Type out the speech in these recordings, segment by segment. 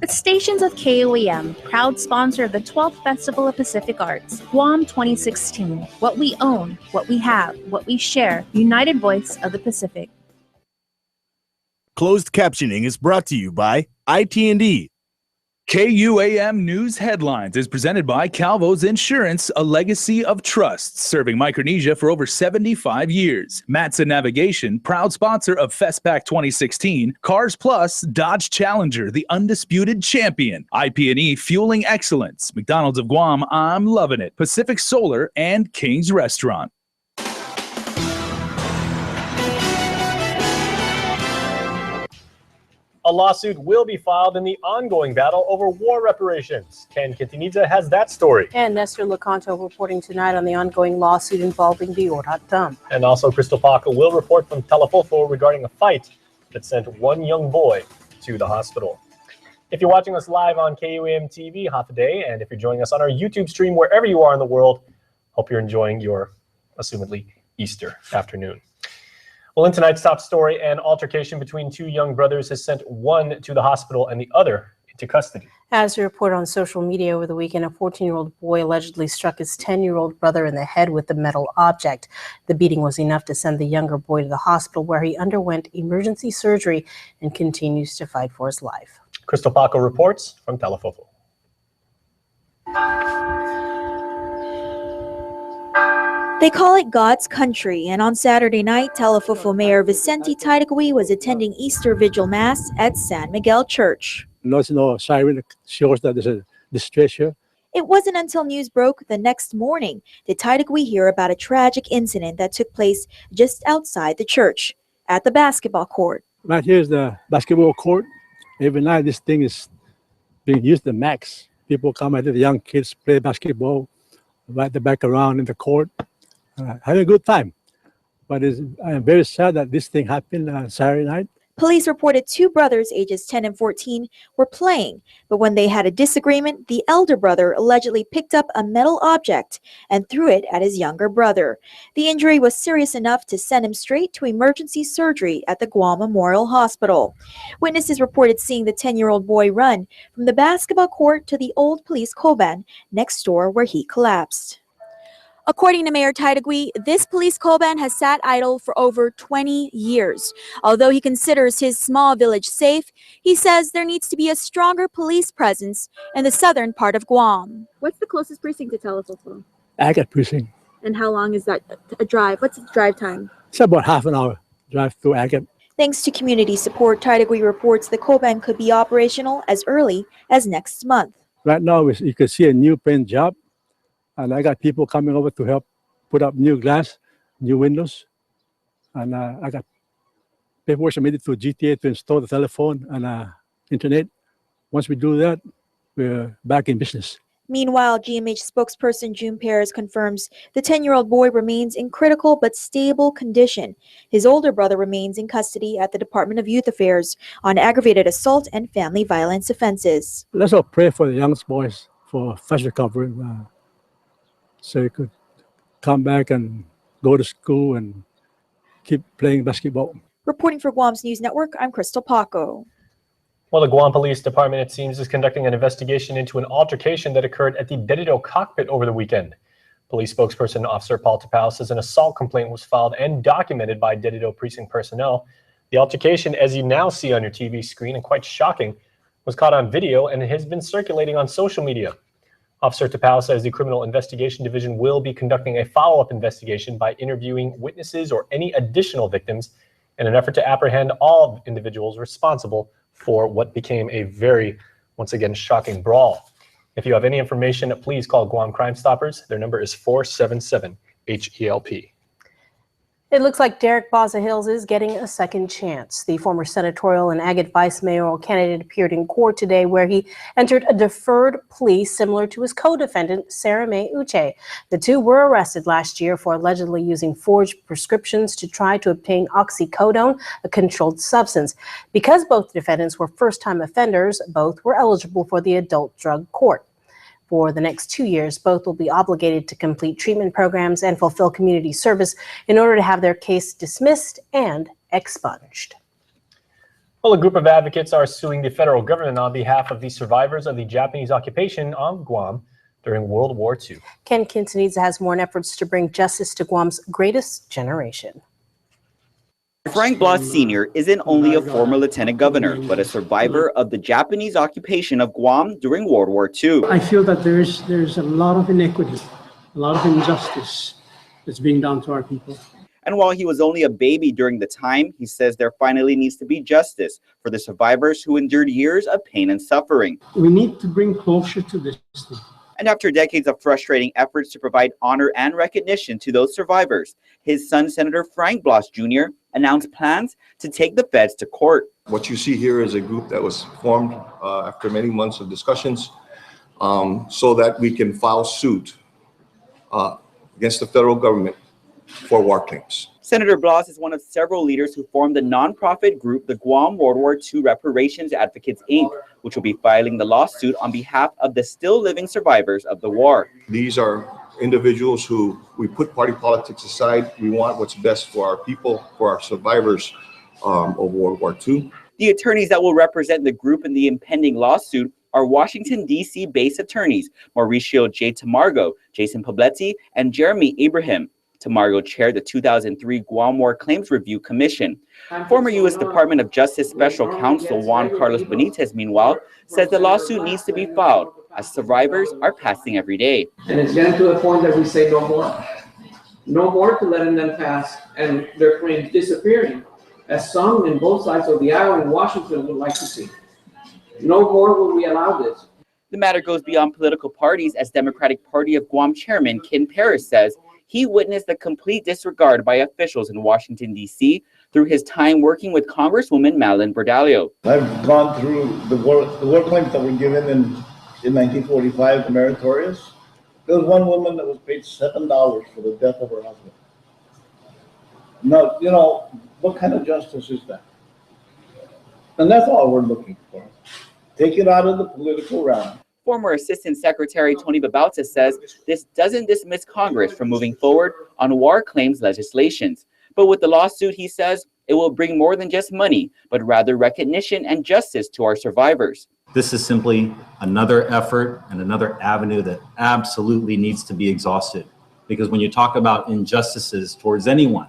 Stations of KUAM, proud sponsor of the 12th Festival of Pacific Arts, Guam 2016. What we own, what we have, what we share, united voice of the Pacific. Closed captioning is brought to you by IT&E. KUAM News Headlines is presented by Calvo's Insurance, a legacy of trust, serving Micronesia for over 75 years. Matson Navigation, proud sponsor of FestPac 2016. Cars Plus, Dodge Challenger, the undisputed champion. IP&E, fueling excellence. McDonald's of Guam, I'm loving it. Pacific Solar, and King's Restaurant. A lawsuit will be filed in the ongoing battle over war reparations. Ken Quintanilla has that story. And Nestor Lecanto reporting tonight on the ongoing lawsuit involving the Orat dump. And also Crystal Paco will report from Telefofo regarding a fight that sent one young boy to the hospital. If you're watching us live on KUAM TV, half a day, and if you're joining us on our YouTube stream wherever you are in the world, hope you're enjoying your, assumedly, Easter afternoon. Well, in tonight's top story, an altercation between two young brothers has sent one to the hospital and the other into custody. As reported on social media over the weekend, a 14-year-old boy allegedly struck his 10-year-old brother in the head with a metal object. The beating was enough to send the younger boy to the hospital, where he underwent emergency surgery and continues to fight for his life. Crystal Paco reports from Telefofo. They call it God's country, and on Saturday night, Telefofo Mayor Vicente Taitagui was attending Easter Vigil Mass at San Miguel Church. No siren that shows that there's a distress here. It wasn't until news broke the next morning did Taitagui hear about a tragic incident that took place just outside the church, at the basketball court. Right here is the basketball court. Every night this thing is being used the max. People come out, the young kids play basketball, right the back around in the court. Having a good time, but I'm very sad that this thing happened on Saturday night. Police reported two brothers ages 10 and 14 were playing, but when they had a disagreement, the elder brother allegedly picked up a metal object and threw it at his younger brother. The injury was serious enough to send him straight to emergency surgery at the Guam Memorial Hospital. Witnesses reported seeing the 10-year-old boy run from the basketball court to the old police koban next door where he collapsed. According to Mayor Taitagui, this police koban has sat idle for over 20 years. Although he considers his small village safe, he says there needs to be a stronger police presence in the southern part of Guam. What's the closest precinct to Telefofo? Agate precinct. And how long is that a drive? What's the drive time? It's about half an hour drive to Agate. Thanks to community support, Taitagui reports the koban could be operational as early as next month. Right now, you can see a new paint job. And I got people coming over to help put up new glass, new windows. And I got paperwork submitted to GTA to install the telephone and internet. Once we do that, we're back in business. Meanwhile, GMH spokesperson June Perez confirms the 10-year-old boy remains in critical but stable condition. His older brother remains in custody at the Department of Youth Affairs on aggravated assault and family violence offenses. Let's all pray for the young boys for fast recovery. So he could come back and go to school and keep playing basketball. Reporting for Guam's News Network, I'm Crystal Paco. Well, the Guam Police Department, it seems, is conducting an investigation into an altercation that occurred at the Dedido cockpit over the weekend. Police spokesperson Officer Paul Tapao says an assault complaint was filed and documented by Dedido precinct personnel. The altercation, as you now see on your TV screen, and quite shocking, was caught on video and has been circulating on social media. Officer Tapao says the Criminal Investigation Division will be conducting a follow-up investigation by interviewing witnesses or any additional victims in an effort to apprehend all individuals responsible for what became a very, once again, shocking brawl. If you have any information, please call Guam Crime Stoppers. Their number is 477-HELP. It looks like Derek Baza Hills is getting a second chance. The former senatorial and Agate vice mayoral candidate appeared in court today where he entered a deferred plea similar to his co-defendant, Sarah Mae Uche. The two were arrested last year for allegedly using forged prescriptions to try to obtain oxycodone, a controlled substance. Because both defendants were first-time offenders, both were eligible for the adult drug court. For the next 2 years, both will be obligated to complete treatment programs and fulfill community service in order to have their case dismissed and expunged. Well, a group of advocates are suing the federal government on behalf of the survivors of the Japanese occupation on Guam during World War II. Ken Quintanilla has more on efforts to bring justice to Guam's greatest generation. Frank Blas Sr. isn't only a former lieutenant governor, but a survivor of the Japanese occupation of Guam during World War II. I feel that there's a lot of inequity, a lot of injustice that's being done to our people. And while he was only a baby during the time, he says there finally needs to be justice for the survivors who endured years of pain and suffering. We need to bring closure to this thing. And after decades of frustrating efforts to provide honor and recognition to those survivors, his son, Senator Frank Blas Jr., announced plans to take the feds to court. What you see here is a group that was formed after many months of discussions so that we can file suit against the federal government for war claims. Senator Blas is one of several leaders who formed the nonprofit group, the Guam World War II Reparations Advocates, Inc., which will be filing the lawsuit on behalf of the still living survivors of the war. These are individuals who we put party politics aside. We want what's best for our people, for our survivors of World War II. The attorneys that will represent the group in the impending lawsuit are Washington, D.C. based attorneys Mauricio J. Tamargo, Jason Pobletti, and Jeremy Ibrahim. Tamargo chaired the 2003 Guam War Claims Review Commission. Former U.S. Department of Justice Special Counsel Juan Carlos Benitez, meanwhile, says the lawsuit needs to be filed as survivors are passing every day. And it's getting to the point that we say no more. No more to letting them pass and their claims disappearing, as some in both sides of the aisle in Washington would like to see. No more will we allow this. The matter goes beyond political parties, as Democratic Party of Guam Chairman Ken Paris says he witnessed the complete disregard by officials in Washington, D.C. through his time working with Congresswoman Madeline Bordallo. I've gone through the war claims that were given in 1945, the meritorious. There was one woman that was paid $7 for the death of her husband. Now, you know, what kind of justice is that? And that's all we're looking for. Take it out of the political realm. Former Assistant Secretary Tony Babauta says this doesn't dismiss Congress from moving forward on war claims legislations. But with the lawsuit, he says, it will bring more than just money, but rather recognition and justice to our survivors. This is simply another effort and another avenue that absolutely needs to be exhausted. Because when you talk about injustices towards anyone,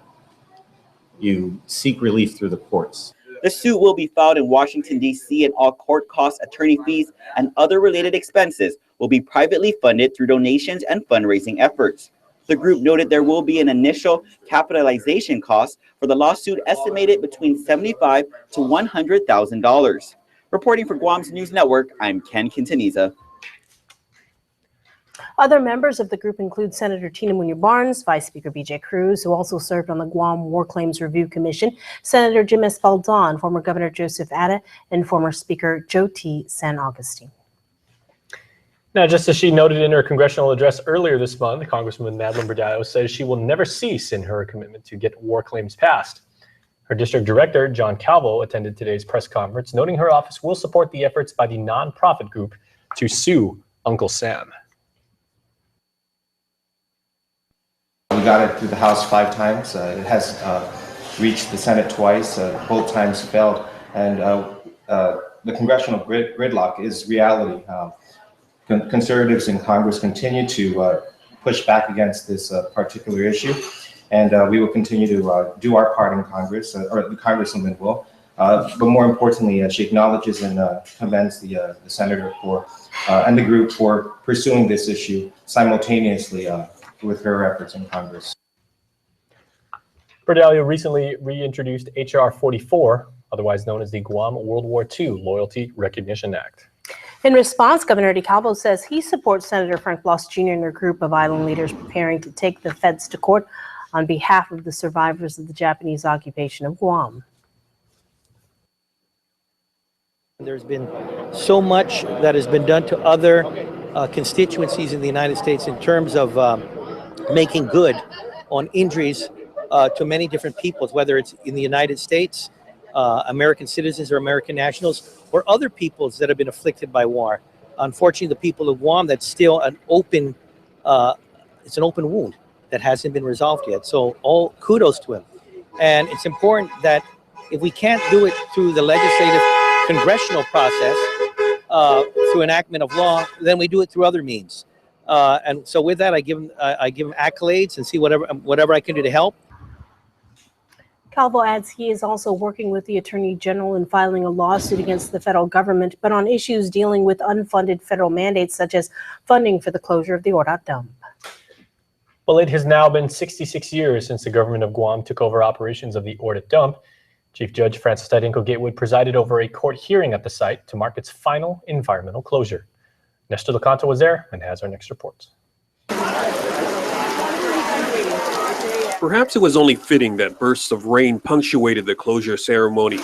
you seek relief through the courts. The suit will be filed in Washington, D.C., and all court costs, attorney fees, and other related expenses will be privately funded through donations and fundraising efforts. The group noted there will be an initial capitalization cost for the lawsuit estimated between $75,000 to $100,000. Reporting for Guam's News Network, I'm Ken Quintanilla. Other members of the group include Senator Tina Muñoz-Barnes, Vice Speaker B.J. Cruz, who also served on the Guam War Claims Review Commission, Senator Jim Espaldon, former Governor Joseph Ada, and former Speaker Joe T. San Agustin. Now, just as she noted in her congressional address earlier this month, Congresswoman Madeline Bordallo says she will never cease in her commitment to get war claims passed. Her district director, John Calvo, attended today's press conference, noting her office will support the efforts by the nonprofit group to sue Uncle Sam. We got it through the House 5 times. It has reached the Senate twice. Both times failed. And the congressional gridlock is reality. Conservatives in Congress continue to push back against this particular issue. And we will continue to do our part in Congress, or the Congresswoman will. But more importantly, she acknowledges and commends the senator for and the group for pursuing this issue simultaneously with her efforts in Congress. Bordallo recently reintroduced H.R. 44, otherwise known as the Guam World War II Loyalty Recognition Act. In response, Governor DeCalvo says he supports Senator Frank Blas Jr. and a group of island leaders preparing to take the feds to court on behalf of the survivors of the Japanese occupation of Guam. There's been so much that has been done to other constituencies in the United States in terms of making good on injuries to many different peoples, whether it's in the United States, American citizens or American nationals, or other peoples that have been afflicted by war. Unfortunately, the people of Guam, that's still an open, it's an open wound that hasn't been resolved yet. So all kudos to him. And it's important that If we can't do it through the legislative congressional process, through enactment of law, then we do it through other means. And so with that, I give him accolades and see whatever I can do to help. Calvo adds he is also working with the Attorney General in filing a lawsuit against the federal government, but on issues dealing with unfunded federal mandates such as funding for the closure of the Ordat dump. Well, it has now been 66 years since the government of Guam took over operations of the Ordat dump. Chief Judge Francis Tadinko Gatewood presided over a court hearing at the site to mark its final environmental closure. Nestor Lecanto was there and has our next report. Perhaps it was only fitting that bursts of rain punctuated the closure ceremony.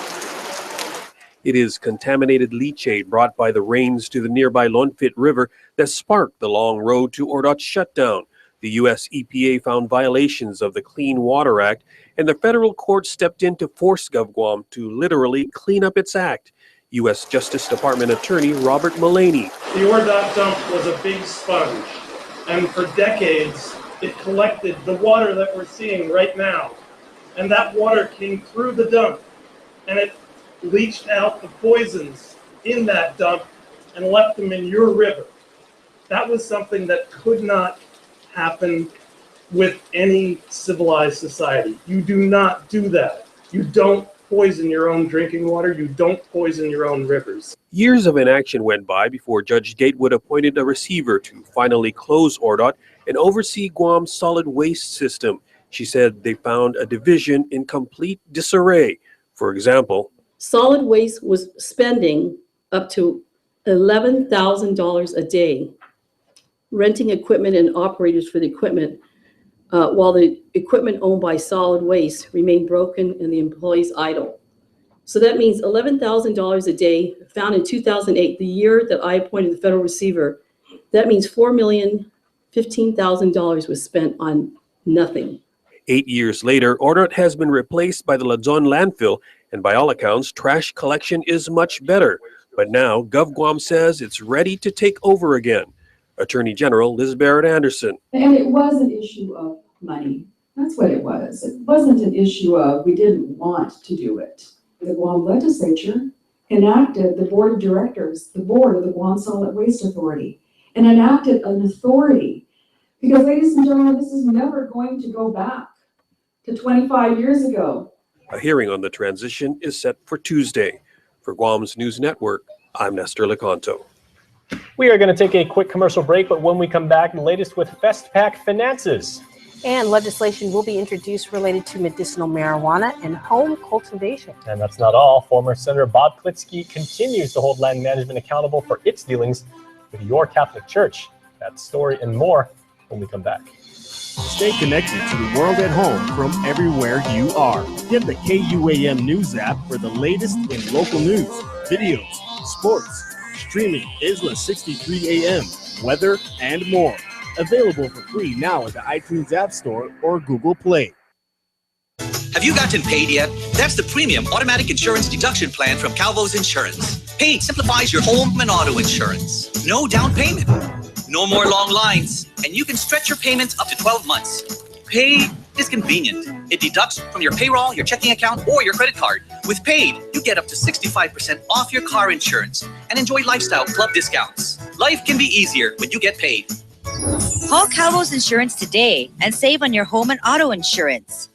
It is contaminated leachate brought by the rains to the nearby Lonfit River that sparked the long road to Ordat's shutdown. The U.S. EPA found violations of the Clean Water Act, and the federal court stepped in to force GovGuam to literally clean up its act. U.S. Justice Department Attorney Robert Mullaney. The Ordat dump was a big sponge, and for decades, it collected the water that we're seeing right now. And that water came through the dump, and it leached out the poisons in that dump and left them in your river. That was something that could not happen with any civilized society. You do not do that. You don't poison your own drinking water. You don't poison your own rivers. Years of inaction went by before Judge Gatewood appointed a receiver to finally close Ordat and oversee Guam's solid waste system. She said they found a division in complete disarray. For example, solid waste was spending up to $11,000 a day renting equipment and operators for the equipment, while the equipment owned by solid waste remained broken and the employees idle. So that means $11,000 a day found in 2008, the year that I appointed the federal receiver. That means $4,015,000 was spent on nothing. 8 years later, Ordat has been replaced by the Luzon landfill, and by all accounts, trash collection is much better. But now, GovGuam says it's ready to take over again. Attorney General Liz Barrett Anderson. And it was an issue of money. That's what it was. It wasn't an issue of we didn't want to do it. The Guam legislature enacted the board of directors, the board of the Guam Solid Waste Authority, and enacted an authority. Because, ladies and gentlemen, this is never going to go back to 25 years ago. A hearing on the transition is set for Tuesday. For Guam's News Network, I'm Nestor Lecanto. We are going to take a quick commercial break, but when we come back, the latest with FestPac finances. And legislation will be introduced related to medicinal marijuana and home cultivation. And that's not all. Former Senator Bob Klitsky continues to hold land management accountable for its dealings with your Catholic Church. That story and more when we come back. Stay connected to the world at home from everywhere you are. Get the KUAM News app for the latest in local news, videos, sports, streaming, Isla 63 AM, weather, and more. Available for free now at the iTunes App Store or Google Play. Have you gotten paid yet? That's the premium automatic insurance deduction plan from Calvo's Insurance. Paid simplifies your home and auto insurance. No down payment. No more long lines. And you can stretch your payments up to 12 months. Paid is convenient. It deducts from your payroll, your checking account, or your credit card. With Paid, you get up to 65% off your car insurance and enjoy lifestyle club discounts. Life can be easier when you get paid. Call Calvo's Insurance today and save on your home and auto insurance.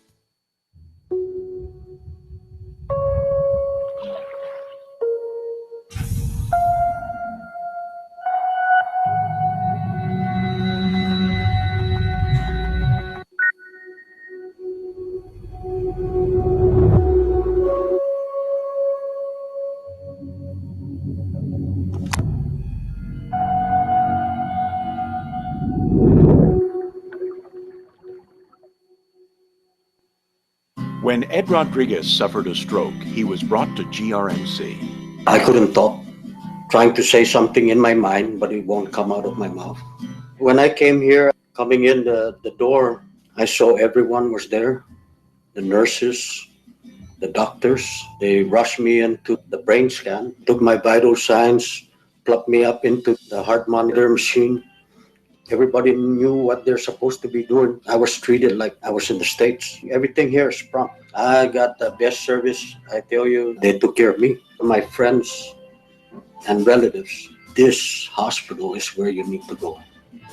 When Ed Rodriguez suffered a stroke, he was brought to GRMC. I couldn't talk, trying to say something in my mind, but it won't come out of my mouth. When I came here, coming in the door, I saw everyone was there. The nurses, the doctors, they rushed me into the brain scan, took my vital signs, plugged me up into the heart monitor machine. Everybody knew what they're supposed to be doing. I was treated like I was in the States. Everything here is prompt. I got the best service. I tell you, they took care of me. My friends and relatives, this hospital is where you need to go.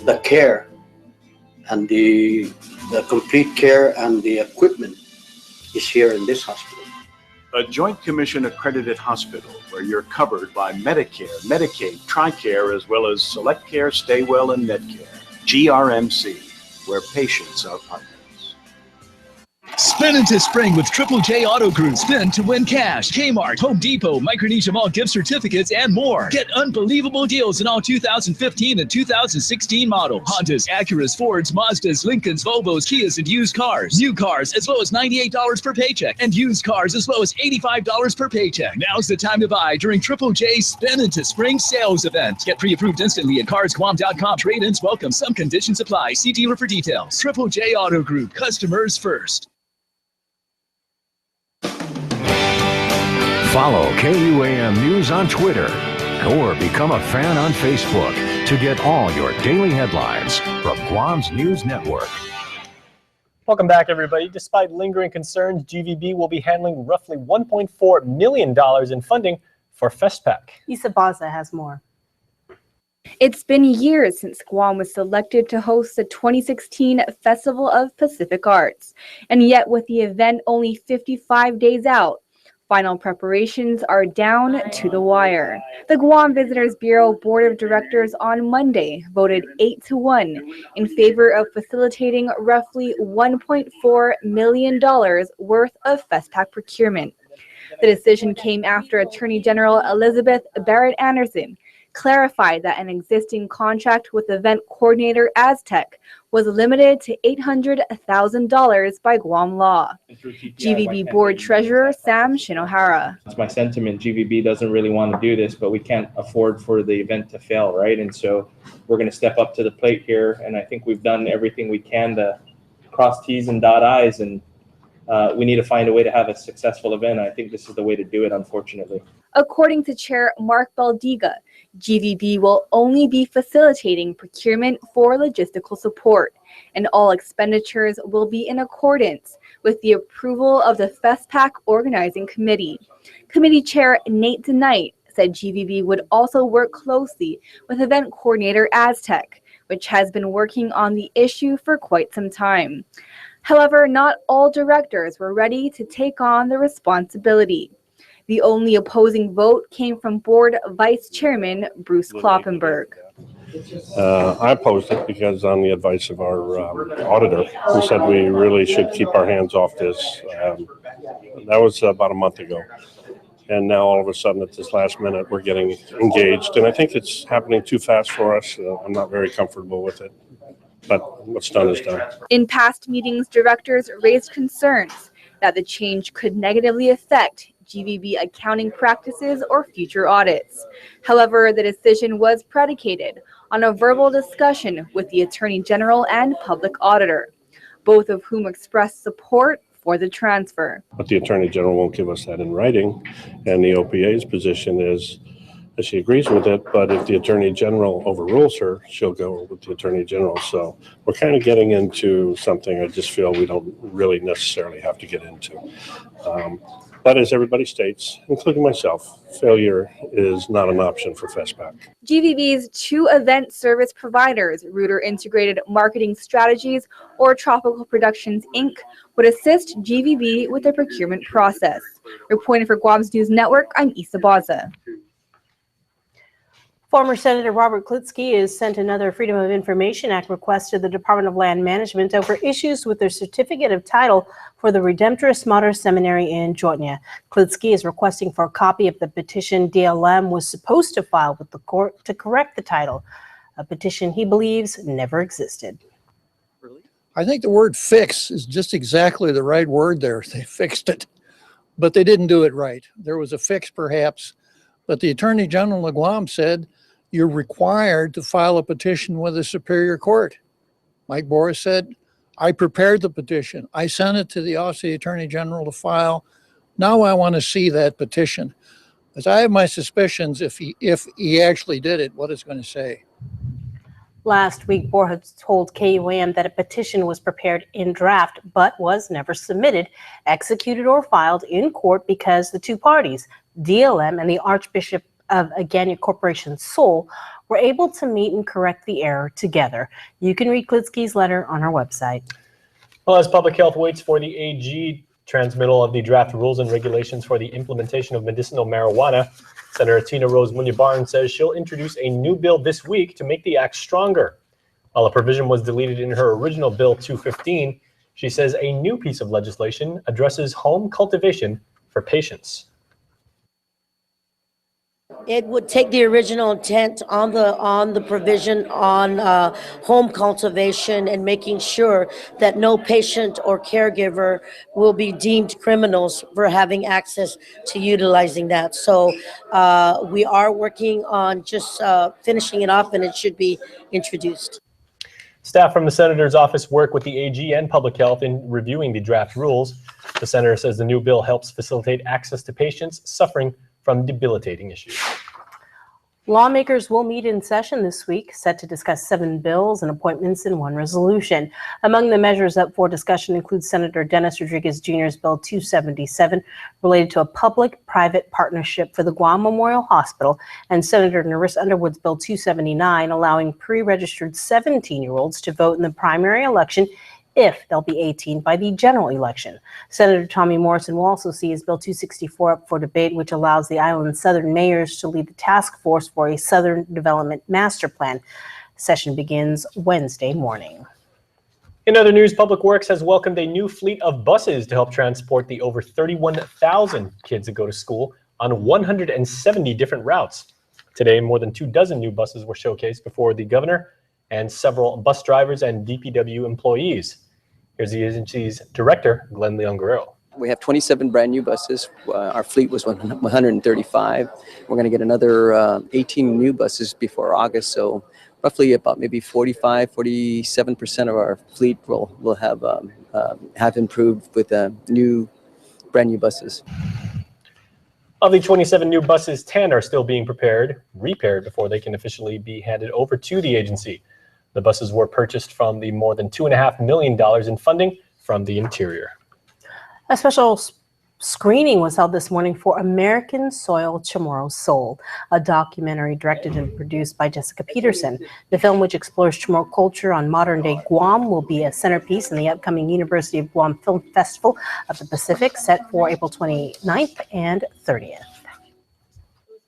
The care and the complete care and the equipment is here in this hospital. A Joint Commission accredited hospital where you're covered by Medicare, Medicaid, TRICARE, as well as Select Care, Stay Well, and Medcare. GRMC, where patients are partners. Spin into spring with Triple J Auto Group. Spin to win cash. Kmart, Home Depot, Micronesia Mall gift certificates, and more. Get unbelievable deals in all 2015 and 2016 models. Hondas, Acuras, Fords, Mazdas, Lincolns, Volvos, Kias, and used cars. New cars as low as $98 per paycheck, and used cars as low as $85 per paycheck. Now's the time to buy during Triple J's Spin into Spring sales event. Get pre-approved instantly at carsquam.com. Trade-ins welcome. Some conditions apply. See dealer for details. Triple J Auto Group. Customers first. Follow KUAM News on Twitter or become a fan on Facebook to get all your daily headlines from Guam's News Network. Welcome back, everybody. Despite lingering concerns, GVB will be handling roughly $1.4 million in funding for FestPac. Isa Baza has more. It's been years since Guam was selected to host the 2016 Festival of Pacific Arts, and yet with the event only 55 days out, final preparations are down to the wire. The Guam Visitors Bureau Board of Directors on Monday voted 8-1 in favor of facilitating roughly $1.4 million worth of FestPac procurement. The decision came after Attorney General Elizabeth Barrett Anderson clarified that an existing contract with event coordinator Aztec was limited to $800,000 by Guam law. GVB Board Treasurer Sam Shinohara. It's my sentiment. GVB doesn't really want to do this, but we can't afford for the event to fail, right? And so we're going to step up to the plate here, and I think we've done everything we can to cross T's and dot I's, and we need to find a way to have a successful event. I think this is the way to do it, unfortunately. According to Chair Mark Baldiga, GVB will only be facilitating procurement for logistical support, and all expenditures will be in accordance with the approval of the FestPac Organizing Committee. Committee Chair Nate DeKnight said GVB would also work closely with event coordinator Aztec, which has been working on the issue for quite some time. However, not all directors were ready to take on the responsibility. The only opposing vote came from Board Vice Chairman Bruce Kloppenberg. I opposed it because on the advice of our auditor, who said we really should keep our hands off this. That was about a month ago. And now all of a sudden at this last minute, we're getting engaged. And I think it's happening too fast for us. I'm not very comfortable with it. But what's done is done. In past meetings, directors raised concerns that the change could negatively affect GVB accounting practices or future audits. However, the decision was predicated on a verbal discussion with the Attorney General and Public Auditor, both of whom expressed support for the transfer. But the Attorney General won't give us that in writing, and the OPA's position is that she agrees with it, but if the Attorney General overrules her, she'll go with the Attorney General. So we're kind of getting into something I just feel we don't really necessarily have to get into. But as everybody states, including myself, failure is not an option for FestPac. GVB's two event service providers, Rooter Integrated Marketing Strategies or Tropical Productions, Inc., would assist GVB with the procurement process. Reporting for Guam's News Network, I'm Isa Baza. Former Senator Robert Klitsky has sent another Freedom of Information Act request to the Department of Land Management over issues with their certificate of title for the Redemptorist Mater Seminary in Jordan. Klitsky is requesting for a copy of the petition DLM was supposed to file with the court to correct the title, a petition he believes never existed. I think the word fix is just exactly the right word there. They fixed it, but they didn't do it right. There was a fix perhaps, but the Attorney General of Guam said, you're required to file a petition with the Superior Court. Mike Boris said, I prepared the petition. I sent it to the Office of the Attorney General to file. Now I want to see that petition. As I have my suspicions if he actually did it, what it's going to say. Last week, Borja told KUAM that a petition was prepared in draft but was never submitted, executed, or filed in court because the two parties, DLM and the Archbishop of Agana Corporation Seoul, were able to meet and correct the error together. You can read Klitsky's letter on our website. Well, as Public Health waits for the AG transmittal of the draft rules and regulations for the implementation of medicinal marijuana, Senator Tina Rose Munya-Barnes says she'll introduce a new bill this week to make the act stronger. While a provision was deleted in her original Bill 215, she says a new piece of legislation addresses home cultivation for patients. It would take the original intent on the provision on home cultivation and making sure that no patient or caregiver will be deemed criminals for having access to utilizing that. So we are working on just finishing it off, and it should be introduced. Staff from the Senator's office work with the AG and Public Health in reviewing the draft rules. The Senator says the new bill helps facilitate access to patients suffering from debilitating issues. Lawmakers will meet in session this week, set to discuss 7 bills and appointments in 1 resolution. Among the measures up for discussion include Senator Dennis Rodriguez Jr.'s Bill 277, related to a public-private partnership for the Guam Memorial Hospital, and Senator Nerissa Underwood's Bill 279, allowing pre-registered 17-year-olds to vote in the primary election if they'll be 18 by the general election. Senator Tommy Morrison will also see his Bill 264 up for debate, which allows the island's southern mayors to lead the task force for a Southern Development Master Plan. Session begins Wednesday morning. In other news, Public Works has welcomed a new fleet of buses to help transport the over 31,000 kids that go to school on 170 different routes. Today, more than 24 new buses were showcased before the governor and several bus drivers and DPW employees. Here's the agency's director, Glenn Leon Guerrero. We have 27 brand new buses. Our fleet was 135. We're going to get another 18 new buses before August. So roughly about maybe 47% of our fleet will have improved with new brand new buses. Of the 27 new buses, 10 are still being repaired before they can officially be handed over to the agency. The buses were purchased from the more than $2.5 million in funding from the Interior. A special screening was held this morning for American Soil Chamorro Soul, a documentary directed and produced by Jessica Peterson. The film, which explores Chamorro culture on modern-day Guam, will be a centerpiece in the upcoming University of Guam Film Festival of the Pacific, set for April 29th and 30th.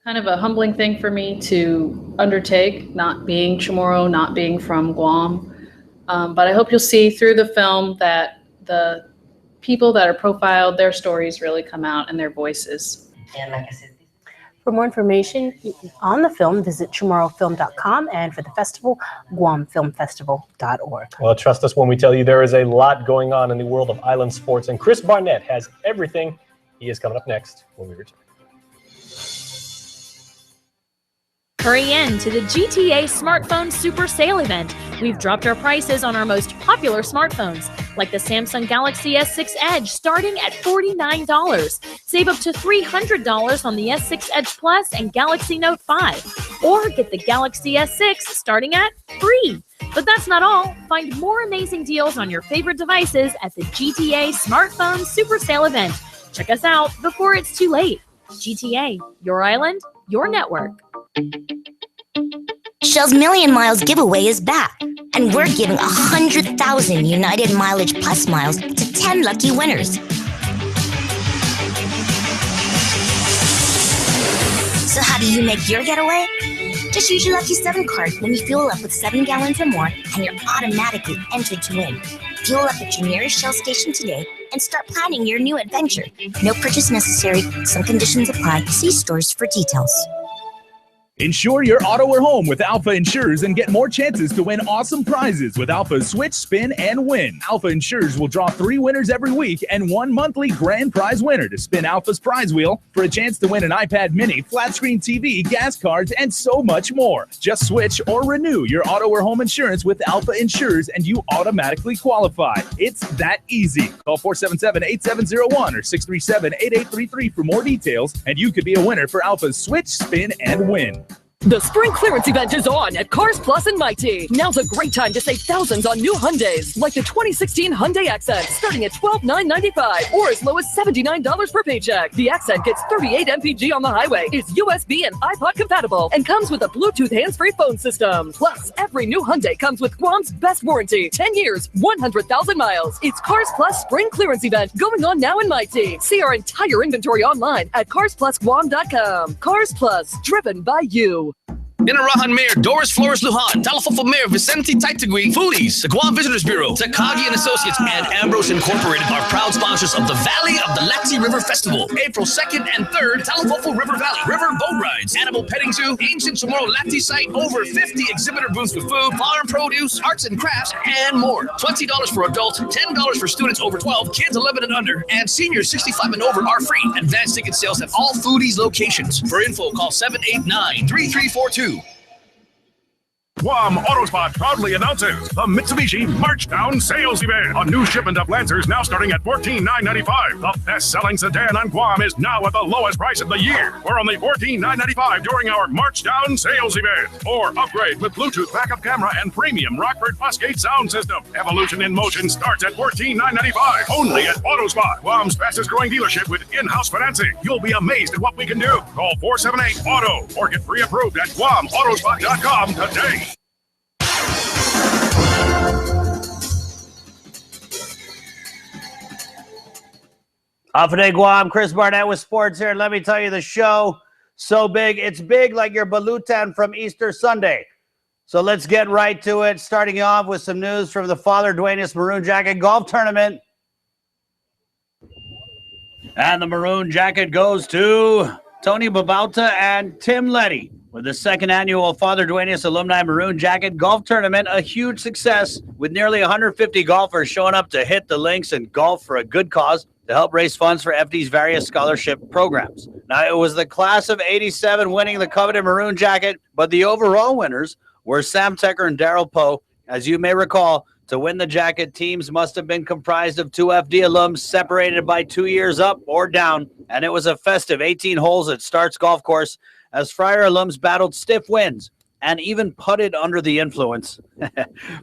Kind of a humbling thing for me to undertake, not being Chamorro, not being from Guam. But I hope you'll see through the film that the people that are profiled, their stories really come out and their voices. For more information on the film, visit chamorrofilm.com, and for the festival, guamfilmfestival.org. Well, trust us when we tell you there is a lot going on in the world of island sports, and Chris Barnett has everything. He is coming up next when we return. Hurry in to the GTA Smartphone Super Sale event. We've dropped our prices on our most popular smartphones, like the Samsung Galaxy S6 Edge, starting at $49. Save up to $300 on the S6 Edge Plus and Galaxy Note 5. Or get the Galaxy S6 starting at free. But that's not all. Find more amazing deals on your favorite devices at the GTA Smartphone Super Sale event. Check us out before it's too late. GTA, your island, your network. Shell's Million Miles giveaway is back, and we're giving 100,000 United Mileage Plus miles to 10 lucky winners. So how do you make your getaway? Just use your Lucky 7 card when you fuel up with 7 gallons or more, and you're automatically entered to win. Fuel up at your nearest Shell station today and start planning your new adventure. No purchase necessary. Some conditions apply. See stores for details. Insure your auto or home with Alpha Insurers and get more chances to win awesome prizes with Alpha's Switch, Spin, and Win. Alpha Insurers will draw 3 winners every week and 1 monthly grand prize winner to spin Alpha's prize wheel for a chance to win an iPad mini, flat screen TV, gas cards, and so much more. Just switch or renew your auto or home insurance with Alpha Insurers and you automatically qualify. It's that easy. Call 477-8701 or 637-8833 for more details, and you could be a winner for Alpha's Switch, Spin, and Win. The spring clearance event is on at Cars Plus and Mighty. Now's a great time to save thousands on new Hyundais, like the 2016 Hyundai Accent, starting at $12,995 or as low as $79 per paycheck. The Accent gets 38 mpg on the highway, is USB and iPod compatible, and comes with a Bluetooth hands-free phone system. Plus, every new Hyundai comes with Guam's best warranty, 10 years, 100,000 miles. It's Cars Plus spring clearance event going on now in Mighty. See our entire inventory online at carsplusguam.com. Cars Plus, driven by you. Inarahan Mayor Doris Flores Lujan, Talafofo Mayor Vicente Taitagui, Foodies, the Guam Visitors Bureau, Takagi and Associates, and Ambrose Incorporated are proud sponsors of the Valley of the Lati River Festival, April 2nd and 3rd, Talafofo River Valley, river boat rides, animal petting zoo, ancient Chamorro Lati site, over 50 exhibitor booths with food, farm produce, arts and crafts, and more. $20 for adults, $10 for students over 12, kids 11 and under, and seniors 65 and over are free. Advanced ticket sales at all Foodies locations. For info, call 789-3342. Guam Autospot proudly announces the Mitsubishi March Down Sales Event. A new shipment of Lancers now starting at $14,995. The best-selling sedan on Guam is now at the lowest price of the year. For only $14,995 during our March Down Sales Event. Or upgrade with Bluetooth backup camera and premium Rockford Busgate sound system. Evolution in Motion starts at $14,995. Only at Autospot, Guam's fastest growing dealership with in-house financing. You'll be amazed at what we can do. Call 478-AUTO or get pre-approved at GuamAutospot.com today. Afternoon, Guam. Chris Barnett with sports here. Let me tell you, the show, so big. It's big like your balutan from Easter Sunday. So let's get right to it. Starting off with some news from the Father Duenas Maroon Jacket Golf Tournament. And the Maroon Jacket goes to Tony Babauta and Tim Letty with the second annual Father Duenas Alumni Maroon Jacket Golf Tournament, a huge success with nearly 150 golfers showing up to hit the links and golf for a good cause to help raise funds for FD's various scholarship programs. Now, it was the class of 87 winning the coveted Maroon Jacket, but the overall winners were Sam Tecker and Darryl Poe. As you may recall, to win the jacket, teams must have been comprised of 2 FD alums separated by 2 years up or down, and it was a festive 18 holes at Starts Golf Course as Friar alums battled stiff winds and even putted under the influence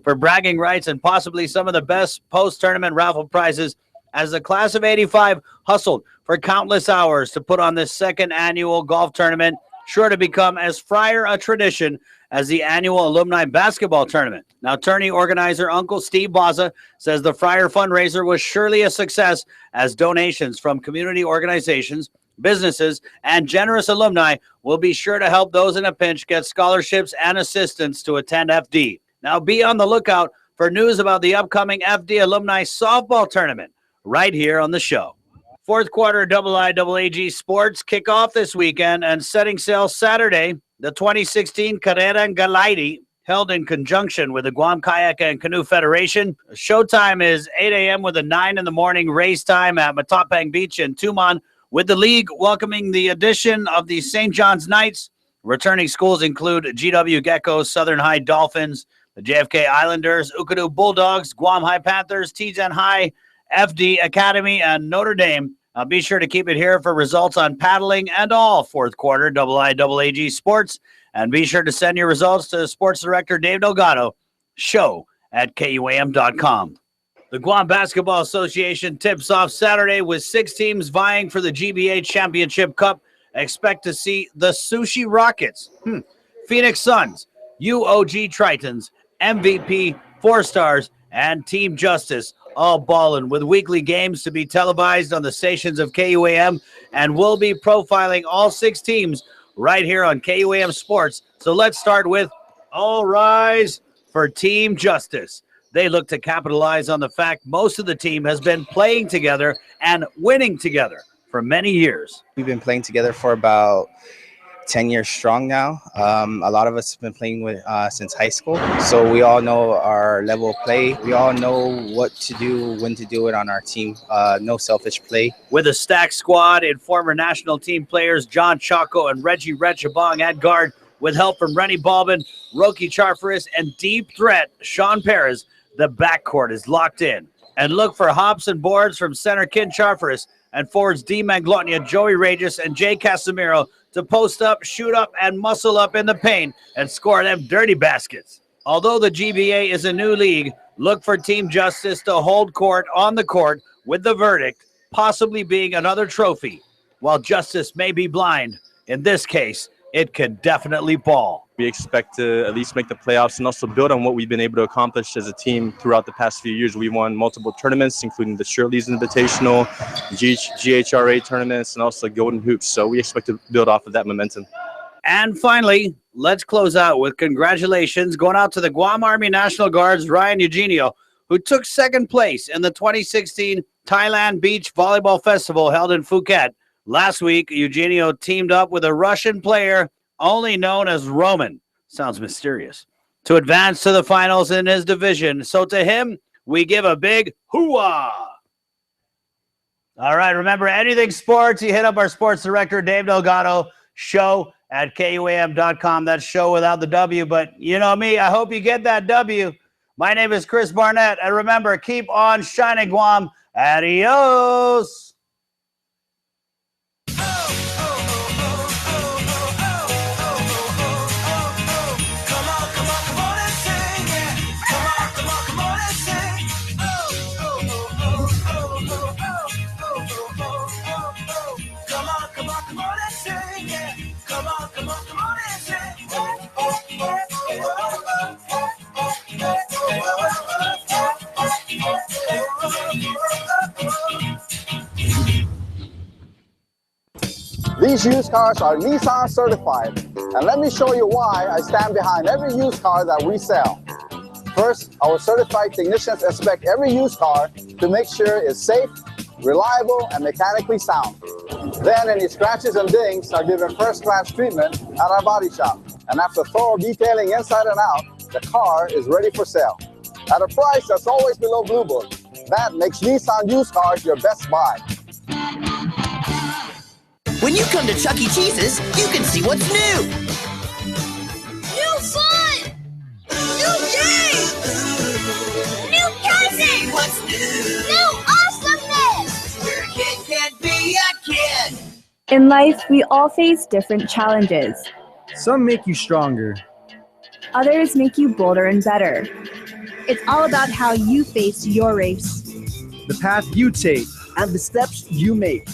for bragging rights and possibly some of the best post-tournament raffle prizes as the class of 85 hustled for countless hours to put on this second annual golf tournament, sure to become as Friar a tradition as the annual alumni basketball tournament. Now, tourney organizer Uncle Steve Baza says the Friar fundraiser was surely a success as donations from community organizations, businesses, and generous alumni will be sure to help those in a pinch get scholarships and assistance to attend FD. Now, be on the lookout for news about the upcoming FD alumni softball tournament right here on the show. Fourth quarter IIAG sports kick off this weekend and setting sail Saturday. The 2016 Carrera en Galaiti, held in conjunction with the Guam Kayak and Canoe Federation. Showtime is 8 a.m. with a 9 in the morning race time at Matapang Beach in Tumon, with the league welcoming the addition of the St. John's Knights. Returning schools include GW Geckos, Southern High Dolphins, the JFK Islanders, Ukadu Bulldogs, Guam High Panthers, Tijan High, FD Academy, and Notre Dame. Be sure to keep it here for results on paddling and all fourth quarter IIAG sports. And be sure to send your results to Sports Director Dave Delgado, show@KUAM.com. The Guam Basketball Association tips off Saturday with 6 teams vying for the GBA Championship Cup. Expect to see the Sushi Rockets, Phoenix Suns, UOG Tritons, MVP, 4 Stars, and Team Justice all ballin', with weekly games to be televised on the stations of KUAM, and we'll be profiling all 6 teams right here on KUAM Sports. So let's start with all rise for Team Justice. They look to capitalize on the fact most of the team has been playing together and winning together for many years. We've been playing together for about 10 years strong now. A lot of us have been playing with since high school, so we all know our level of play. We all know what to do, when to do it on our team. No selfish play. With a stacked squad and former national team players John Chaco and Reggie Rechabong at guard, with help from Rennie Balbin, Roki Charfaris, and deep threat Sean Perez, the backcourt is locked in. And look for hops and boards from center Ken Charfaris and forwards D. Manglotnia, Joey Regis, and Jay Casimiro to post up, shoot up, and muscle up in the paint and score them dirty baskets. Although the GBA is a new league, look for Team Justice to hold court on the court with the verdict possibly being another trophy. While justice may be blind, in this case, it could definitely ball. We expect to at least make the playoffs and also build on what we've been able to accomplish as a team throughout the past few years. We won multiple tournaments, including the Shirley's Invitational, GHRA tournaments, and also Golden Hoops. So we expect to build off of that momentum. And finally, let's close out with congratulations going out to the Guam Army National Guard's Ryan Eugenio, who took second place in the 2016 Thailand Beach Volleyball Festival held in Phuket. Last week, Eugenio teamed up with a Russian player only known as Roman. Sounds mysterious. To advance to the finals in his division. So to him, we give a big hooah. All right, remember, anything sports, you hit up our sports director, Dave Delgado, show at KUAM.com. That's show without the W, but you know me, I hope you get that W. My name is Chris Barnett, and remember, keep on shining, Guam. Adios. These used cars are Nissan certified, and let me show you why I stand behind every used car that we sell. First, our certified technicians inspect every used car to make sure it's safe, reliable, and mechanically sound. Then any scratches and dings are given first-class treatment at our body shop. And after thorough detailing inside and out, the car is ready for sale. At a price that's always below Blue Book. That makes Nissan used cars your best buy. When you come to Chuck E. Cheese's, you can see what's new. New fun! New games! New cousins! What's new? New awesomeness! Where a kid can't be a kid. In life, we all face different challenges. Some make you stronger. Others make you bolder and better. It's all about how you face your race. The path you take and the steps you make.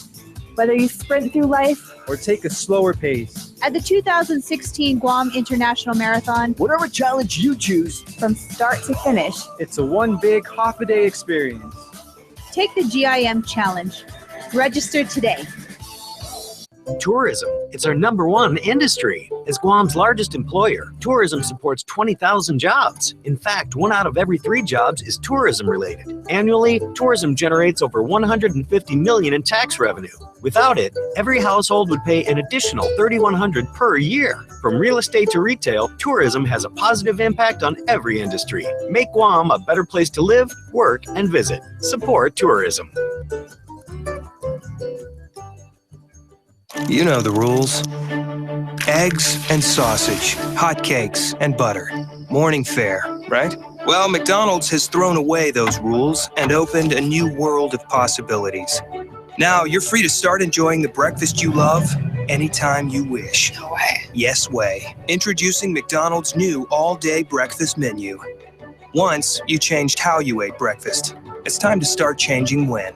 Whether you sprint through life or take a slower pace. At the 2016 Guam International Marathon, Whatever challenge you choose, from start to finish, it's a one big half-a-day experience. take the GIM challenge. Register today. Tourism. It's our #1 industry. As Guam's largest employer, tourism supports 20,000 jobs. In fact, 1 out of every 3 jobs is tourism related. Annually, tourism generates over $150 million in tax revenue. Without it, every household would pay an additional $3,100 per year. From real estate to retail, tourism has a positive impact on every industry. Make Guam a better place to live, work, and visit. Support tourism. You know the rules. Eggs and sausage, hotcakes and butter. Morning fare, right? Well, McDonald's has thrown away those rules and opened a new world of possibilities. Now you're free to start enjoying the breakfast you love anytime you wish. No way. Yes way. Introducing McDonald's new all-day breakfast menu. Once you changed how you ate breakfast. It's time to start changing when.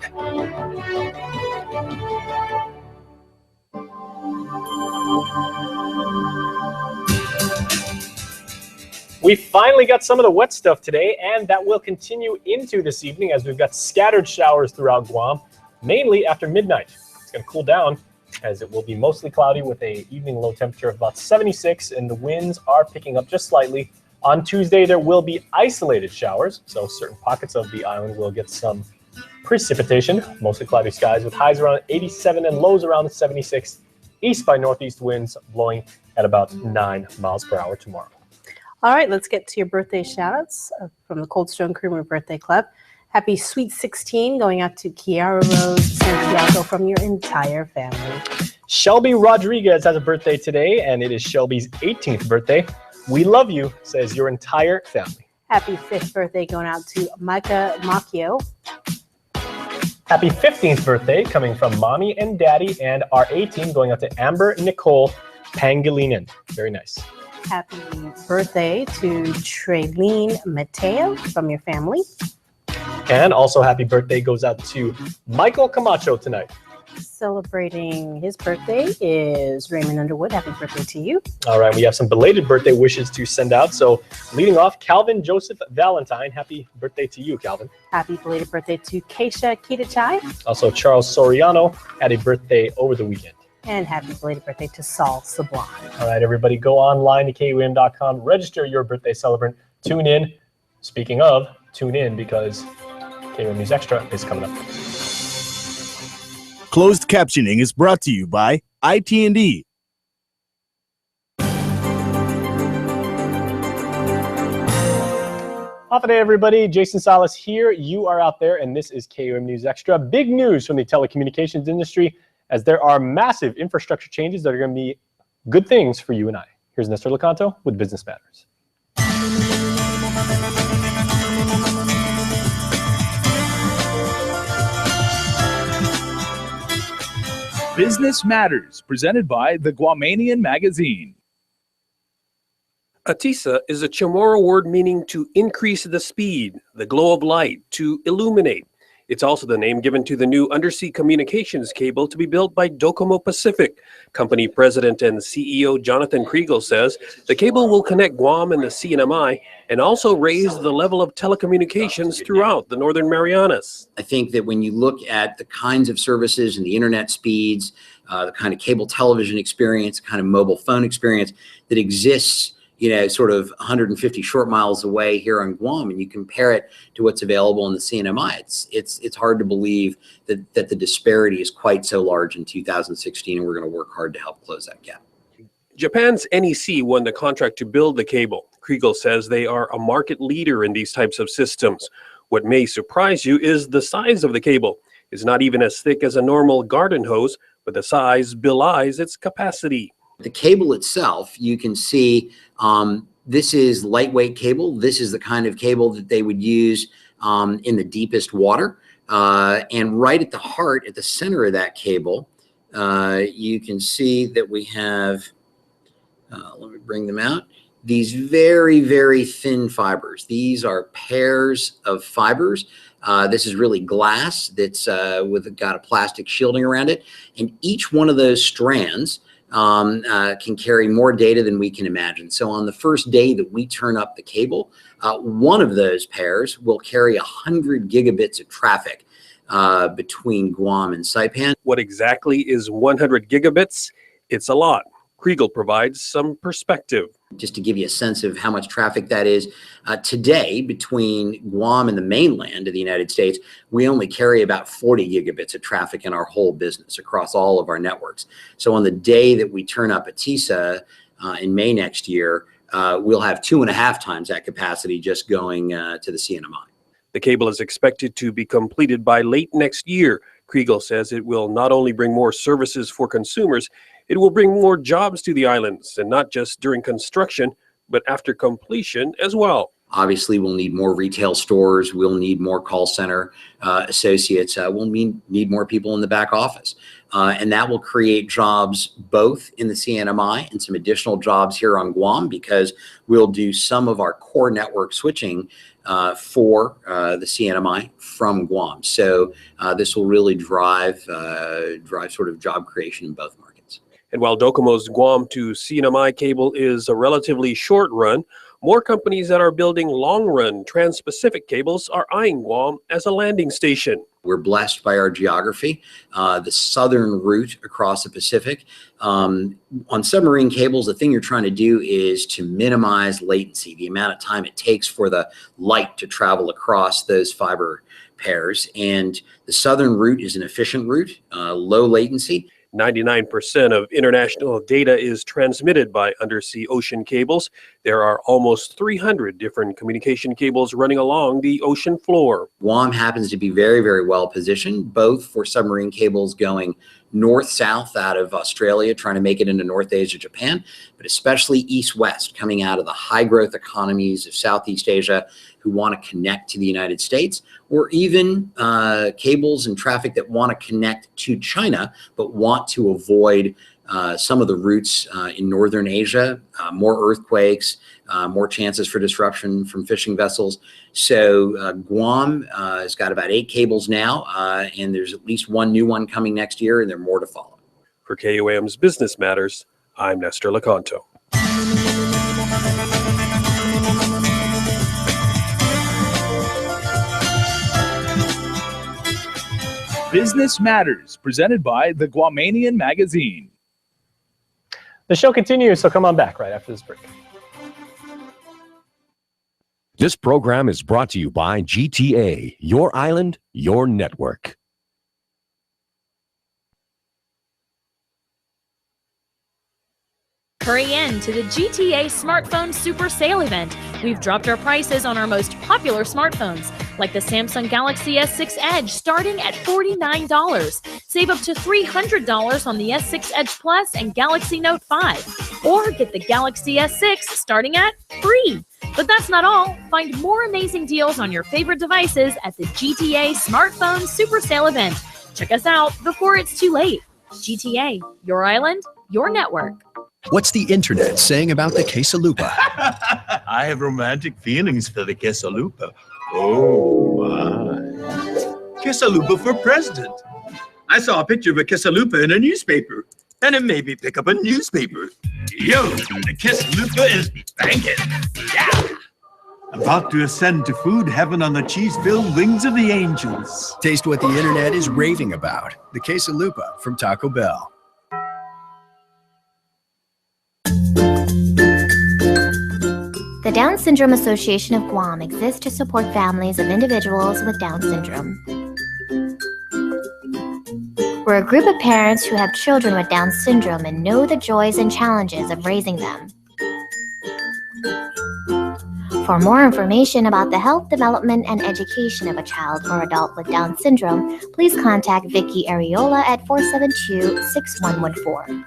We finally got some of the wet stuff today, and that will continue into this evening as we've got scattered showers throughout Guam, mainly after midnight. It's going to cool down as it will be mostly cloudy with an evening low temperature of about 76, and the winds are picking up just slightly. On Tuesday, there will be isolated showers, so certain pockets of the island will get some precipitation. Mostly cloudy skies with highs around 87 and lows around 76. East by northeast winds blowing at about 9 miles per hour tomorrow. All right, let's get to your birthday shout-outs from the Cold Stone Creamery Birthday Club. Happy Sweet 16 going out to Kiara Rose Santiago from your entire family. Shelby Rodriguez has a birthday today, and it is Shelby's 18th birthday. We love you, says your entire family. Happy 5th birthday going out to Micah Macchio. Happy 15th birthday coming from Mommy and Daddy and our A-team going out to Amber Nicole Pangilinan. Very nice. Happy birthday to Traylene Mateo from your family. And also happy birthday goes out to Michael Camacho tonight. Celebrating his birthday is Raymond Underwood. Happy birthday to you. All right, we have some belated birthday wishes to send out. So leading off, Calvin Joseph Valentine. Happy birthday to you, Calvin. Happy belated birthday to Keisha Kitachai. Also, Charles Soriano had a birthday over the weekend. And happy belated birthday to Saul Sablon. All right, everybody, go online to KUAM.com, register your birthday celebrant, tune in. Speaking of, tune in because KUAM News Extra is coming up. Closed captioning is brought to you by IT&E. Off the day, everybody. Jason Salas here. You are out there, and this is KUAM News Extra. Big news from the telecommunications industry, as there are massive infrastructure changes that are going to be good things for you and I. Here's Nestor Lecanto with Business Matters. Business Matters, presented by the Guamanian Magazine. Atisa is a Chamorro word meaning to increase the speed, the glow of light, to illuminate. It's also the name given to the new undersea communications cable to be built by Docomo Pacific. Company president and CEO Jonathan Kriegel says the cable will connect Guam and the CNMI and also raise the level of telecommunications throughout the Northern Marianas. I think that when you look at the kinds of services and the internet speeds, the kind of cable television experience, the kind of mobile phone experience that exists, you know, sort of 150 short miles away here on Guam, and you compare it to what's available in the CNMI, it's hard to believe that the disparity is quite so large in 2016, and we're going to work hard to help close that gap. Japan's NEC won the contract to build the cable. Kriegel says they are a market leader in these types of systems. What may surprise you is the size of the cable. It's not even as thick as a normal garden hose, but the size belies its capacity. The cable itself, you can see this is lightweight cable. This is the kind of cable that they would use in the deepest water. And right at the heart, at the center of that cable, you can see that we have, let me bring them out, these very, very thin fibers. These are pairs of fibers. This is really glass that's got a plastic shielding around it. And each one of those strands can carry more data than we can imagine. So on the first day that we turn up the cable, one of those pairs will carry 100 gigabits of traffic between Guam and Saipan. What exactly is 100 gigabits? It's a lot. Kriegel provides some perspective. Just to give you a sense of how much traffic that is, today between Guam and the mainland of the United States, we only carry about 40 gigabits of traffic in our whole business across all of our networks. So on the day that we turn up Atisa in May next year, we'll have 2.5 times that capacity just going to the CNMI. The cable is expected to be completed by late next year. Kriegel says it will not only bring more services for consumers, it will bring more jobs to the islands, and not just during construction, but after completion as well. Obviously, we'll need more retail stores. We'll need more call center associates. We'll need more people in the back office. And that will create jobs both in the CNMI and some additional jobs here on Guam, because we'll do some of our core network switching for the CNMI from Guam. So this will really drive sort of job creation in both markets. And while Docomo's Guam to CNMI cable is a relatively short run, more companies that are building long-run trans-Pacific cables are eyeing Guam as a landing station. We're blessed by our geography, the southern route across the Pacific. On submarine cables, the thing you're trying to do is to minimize latency, the amount of time it takes for the light to travel across those fiber pairs. And the southern route is an efficient route, low latency. 99% of international data is transmitted by undersea ocean cables. There are almost 300 different communication cables running along the ocean floor. Guam happens to be very, very well positioned, both for submarine cables going north-south out of Australia, trying to make it into North Asia, Japan, but especially east-west, coming out of the high-growth economies of Southeast Asia who want to connect to the United States, or even cables and traffic that want to connect to China, but want to avoid some of the routes in Northern Asia, more earthquakes, more chances for disruption from fishing vessels. So Guam has got about 8 cables now, and there's at least one new one coming next year, and there are more to follow. For KUAM's Business Matters, I'm Nestor Lecanto. Business Matters, presented by the Guamanian Magazine. The show continues, so come on back right after this break. This program is brought to you by GTA, your island, your network. Hurry in to the GTA Smartphone Super Sale event. We've dropped our prices on our most popular smartphones, like the Samsung Galaxy S6 Edge, starting at $49. Save up to $300 on the S6 Edge Plus and Galaxy Note 5. Or get the Galaxy S6 starting at free. But that's not all. Find more amazing deals on your favorite devices at the GTA Smartphone Super Sale event. Check us out before it's too late. GTA, your island, your network. What's the internet saying about the quesalupa? I have romantic feelings for the quesalupa. Oh, my. Quesalupa for president. I saw a picture of a quesalupa in a newspaper, and it made me pick up a newspaper. Yo, the quesalupa is banging. Yeah. About to ascend to food heaven on the cheese-filled wings of the angels. Taste what the internet is raving about. The quesalupa from Taco Bell. The Down Syndrome Association of Guam exists to support families of individuals with Down syndrome. We're a group of parents who have children with Down syndrome and know the joys and challenges of raising them. For more information about the health, development, and education of a child or adult with Down syndrome, please contact Vicky Areola at 472-6114.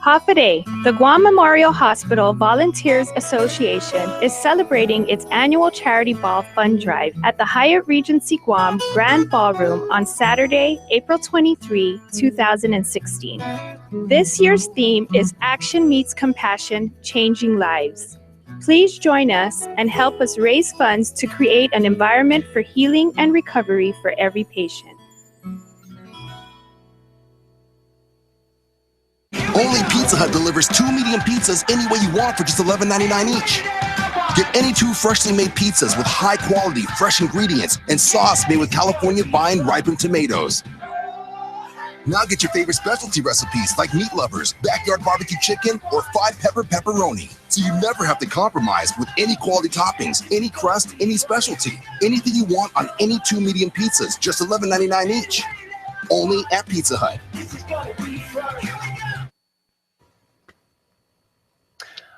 Hafaday, the Guam Memorial Hospital Volunteers Association is celebrating its annual Charity Ball Fund Drive at the Hyatt Regency Guam Grand Ballroom on Saturday, April 23, 2016. This year's theme is Action Meets Compassion, Changing Lives. Please join us and help us raise funds to create an environment for healing and recovery for every patient. Only Pizza Hut delivers 2 medium pizzas any way you want for just $11.99 each. Get any 2 freshly made pizzas with high quality, fresh ingredients and sauce made with California vine ripened tomatoes. Now get your favorite specialty recipes like Meat Lovers, Backyard Barbecue Chicken, or 5-pepper pepperoni. So you never have to compromise with any quality toppings, any crust, any specialty. Anything you want on any 2 medium pizzas, just $11.99 each. Only at Pizza Hut.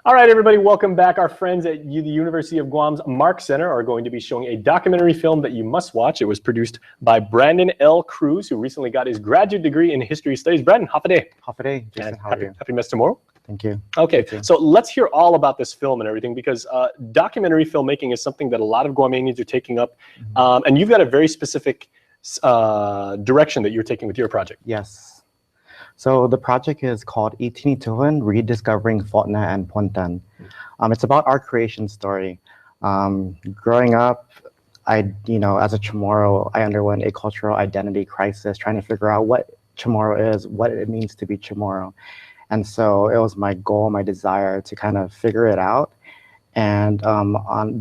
All right, everybody, welcome back. Our friends at the University of Guam's Mark Center are going to be showing a documentary film that you must watch. It was produced by Brandon L. Cruz, who recently got his graduate degree in history studies. Brandon, hafaday. Hafaday. Jason, how are you? Happy mess tomorrow. Thank you. Okay, so let's hear all about this film and everything, because documentary filmmaking is something that a lot of Guamanians are taking up, and you've got a very specific direction that you're taking with your project. Yes. So the project is called Itinituhan, Rediscovering Fotna and Pontan. It's about our creation story. Growing up, as a Chamorro, I underwent a cultural identity crisis, trying to figure out what Chamorro is, what it means to be Chamorro. And so it was my goal, my desire to kind of figure it out. And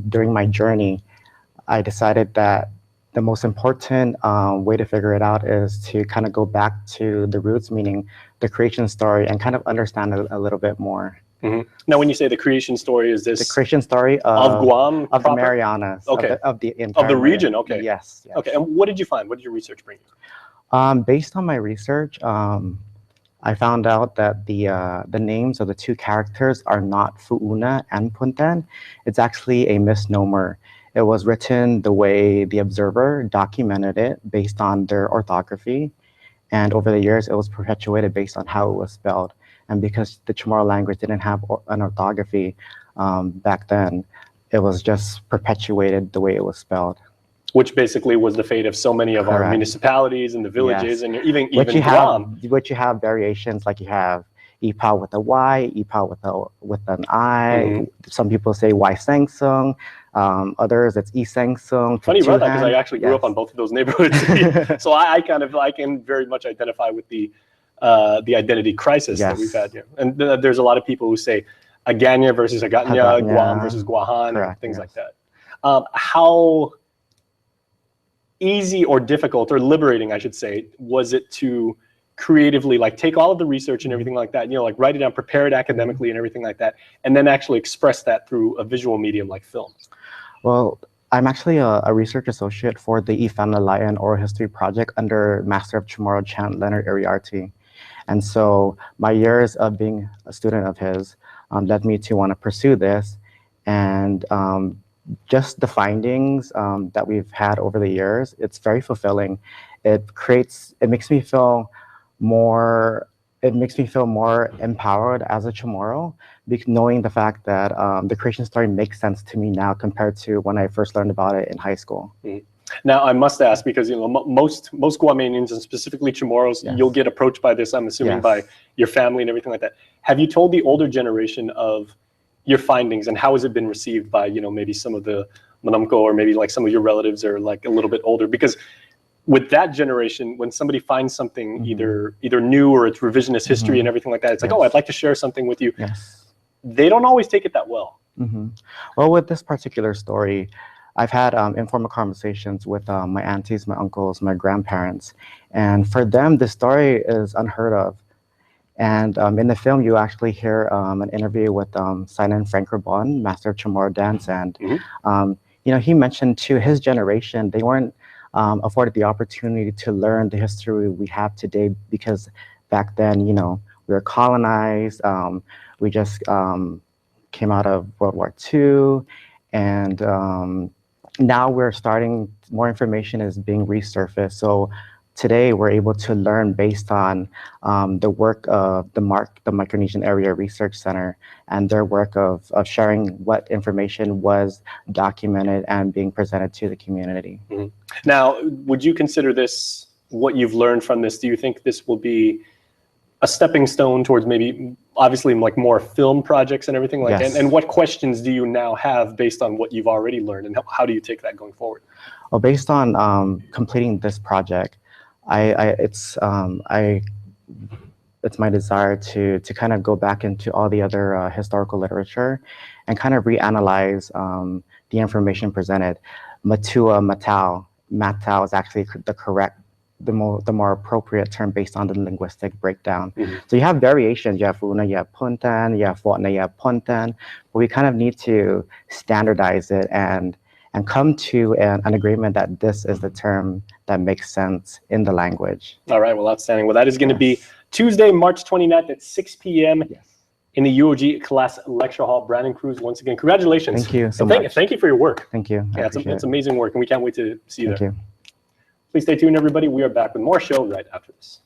during my journey, I decided that the most important way to figure it out is to kind of go back to the roots, meaning the creation story, and kind of understand it a little bit more. Now, when you say the creation story, is this the creation story of Guam, of the Marianas, okay, of the region? Okay. Yes. Okay. And what did you find? What did your research bring you? Based on my research, I found out that the names of the two characters are not Fuuna and Puntan. It's actually a misnomer. It was written the way the observer documented it based on their orthography. And over the years, it was perpetuated based on how it was spelled. And because the Chamorro language didn't have an orthography back then, it was just perpetuated the way it was spelled. Which basically was the fate of so many of our municipalities and the villages, and even Guam. Which you have variations, like you have Ipa with a Y, Ipa with an I. Some people say Y Sangsung. Others it's I Sangsung. Funny you wrote that, because I actually grew up on both of those neighborhoods. So I can very much identify with the identity crisis that we've had here. And there's a lot of people who say Aganya versus Agatnya, Guam versus Guahan, things like that. How easy or difficult or liberating, I should say, was it to creatively like take all of the research and everything like that, like write it down, prepare it academically and everything like that, and then actually express that through a visual medium like film? Well, I'm actually a research associate for the Ifanalayan Oral History Project under Master of Chamorro Chant Leonard Iriarte. And so my years of being a student of his led me to want to pursue this. And just the findings that we've had over the years, it's very fulfilling. It makes me feel more empowered as a Chamorro, knowing the fact that the creation story makes sense to me now compared to when I first learned about it in high school. Now I must ask, because most Guamanians, and specifically Chamorros, you'll get approached by this, I'm assuming, by your family and everything like that. Have you told the older generation of your findings, and how has it been received by maybe some of the Manamko, or maybe like some of your relatives are like a little bit older? Because with that generation, when somebody finds something either new or it's revisionist history and everything like that, it's like, oh, I'd like to share something with you. They don't always take it that well. Well, with this particular story, I've had informal conversations with my aunties, my uncles, my grandparents, and for them, the story is unheard of. And in the film, you actually hear an interview with Sinan Frank Rabon, Master of Chamorro Dance, and he mentioned to his generation, they weren't afforded the opportunity to learn the history we have today, because back then, we were colonized. We just came out of World War II, and now we're starting, more information is being resurfaced. So today we're able to learn based on the work of the Micronesian Area Research Center and their work of sharing what information was documented and being presented to the community. Now, would you consider this, what you've learned from this, do you think this will be a stepping stone towards maybe, obviously, like more film projects and everything like that? And what questions do you now have based on what you've already learned, and how do you take that going forward? Well, based on completing this project, it's my desire to kind of go back into all the other historical literature and kind of reanalyze the information presented. Matao is actually the more appropriate term based on the linguistic breakdown. So you have variations. You have Funa, you have Puntan, you have Fotna, you have Puntan, but we kind of need to standardize it and come to an agreement that this is the term that makes sense in the language. All right, well, outstanding. Well, that is going to be Tuesday, March 29th at 6 p.m. in the UOG class lecture hall. Brandon Cruz, once again, congratulations. Thank you so much. Thank you for your work. Thank you. Yeah, it's amazing work, and we can't wait to see you there. Thank you. Please stay tuned, everybody. We are back with more show right after this.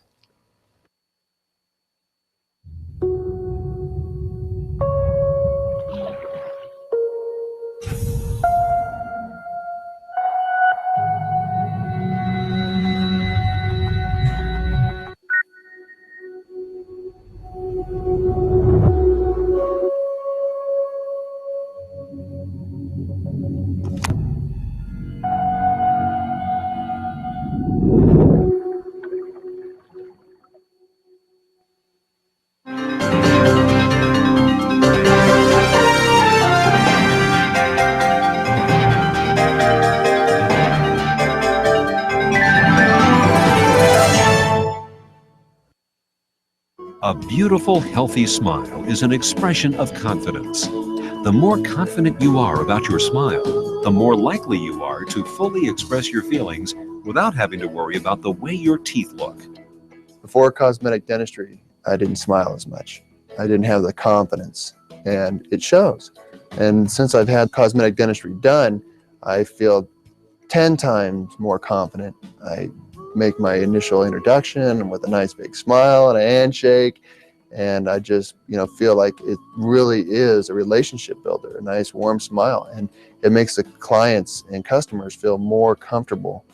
A beautiful, healthy smile is an expression of confidence. The more confident you are about your smile, the more likely you are to fully express your feelings without having to worry about the way your teeth look. Before cosmetic dentistry, I didn't smile as much. I didn't have the confidence, and it shows. And since I've had cosmetic dentistry done, I feel 10 times more confident. I make my initial introduction with a nice big smile and a handshake, and I just, feel like it really is a relationship builder, a nice warm smile, and it makes the clients and customers feel more comfortable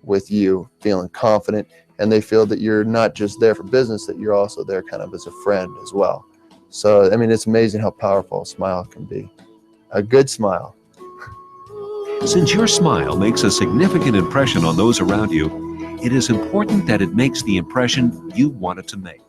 with you, feeling confident, and they feel that you're not just there for business, that you're also there kind of as a friend as well. So, I mean, it's amazing how powerful a smile can be. A good smile. Since your smile makes a significant impression on those around you, it is important that it makes the impression you want it to make.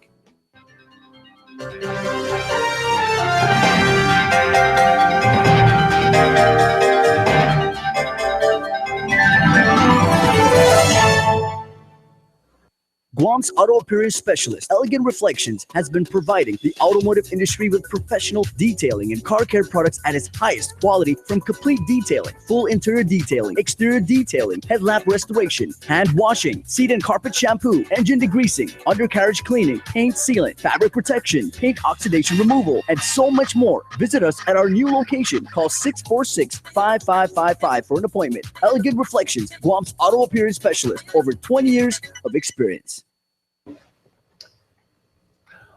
Guam's auto appearance specialist, Elegant Reflections, has been providing the automotive industry with professional detailing and car care products at its highest quality, from complete detailing, full interior detailing, exterior detailing, headlamp restoration, hand washing, seat and carpet shampoo, engine degreasing, undercarriage cleaning, paint sealant, fabric protection, paint oxidation removal, and so much more. Visit us at our new location. Call 646-5555 for an appointment. Elegant Reflections, Guam's auto appearance specialist, over 20 years of experience.